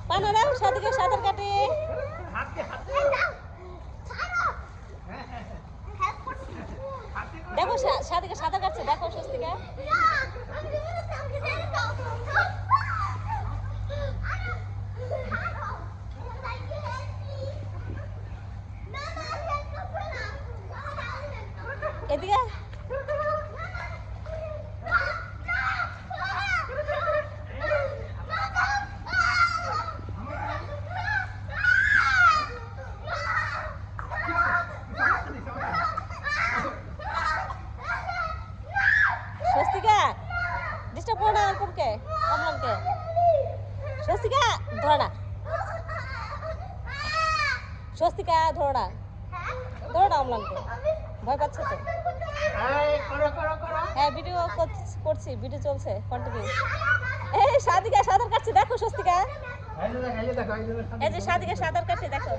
পানা দাও, সাদিকা সাঁতার কাটে। দেখো সাদিকা সাঁতার কাটছে, দেখো স্বস্তিকা। এদিকে স্বস্তিকা ডিস্টার্ব করো না অঙ্কনকে, অমলকে। স্বস্তিকা ধরো না, স্বস্তিকা ধরো না, ধরো না অমলকে, ভয় পাচ্ছে তো। হ্যাঁ ভিডিও করছি, ভিডিও চলছে কন্টিনিউ। এই সাদিকা সাঁতার কাটছে, দেখো স্বস্তিকা। এই যে সাদিকা সাঁতার কাটছে, দেখো।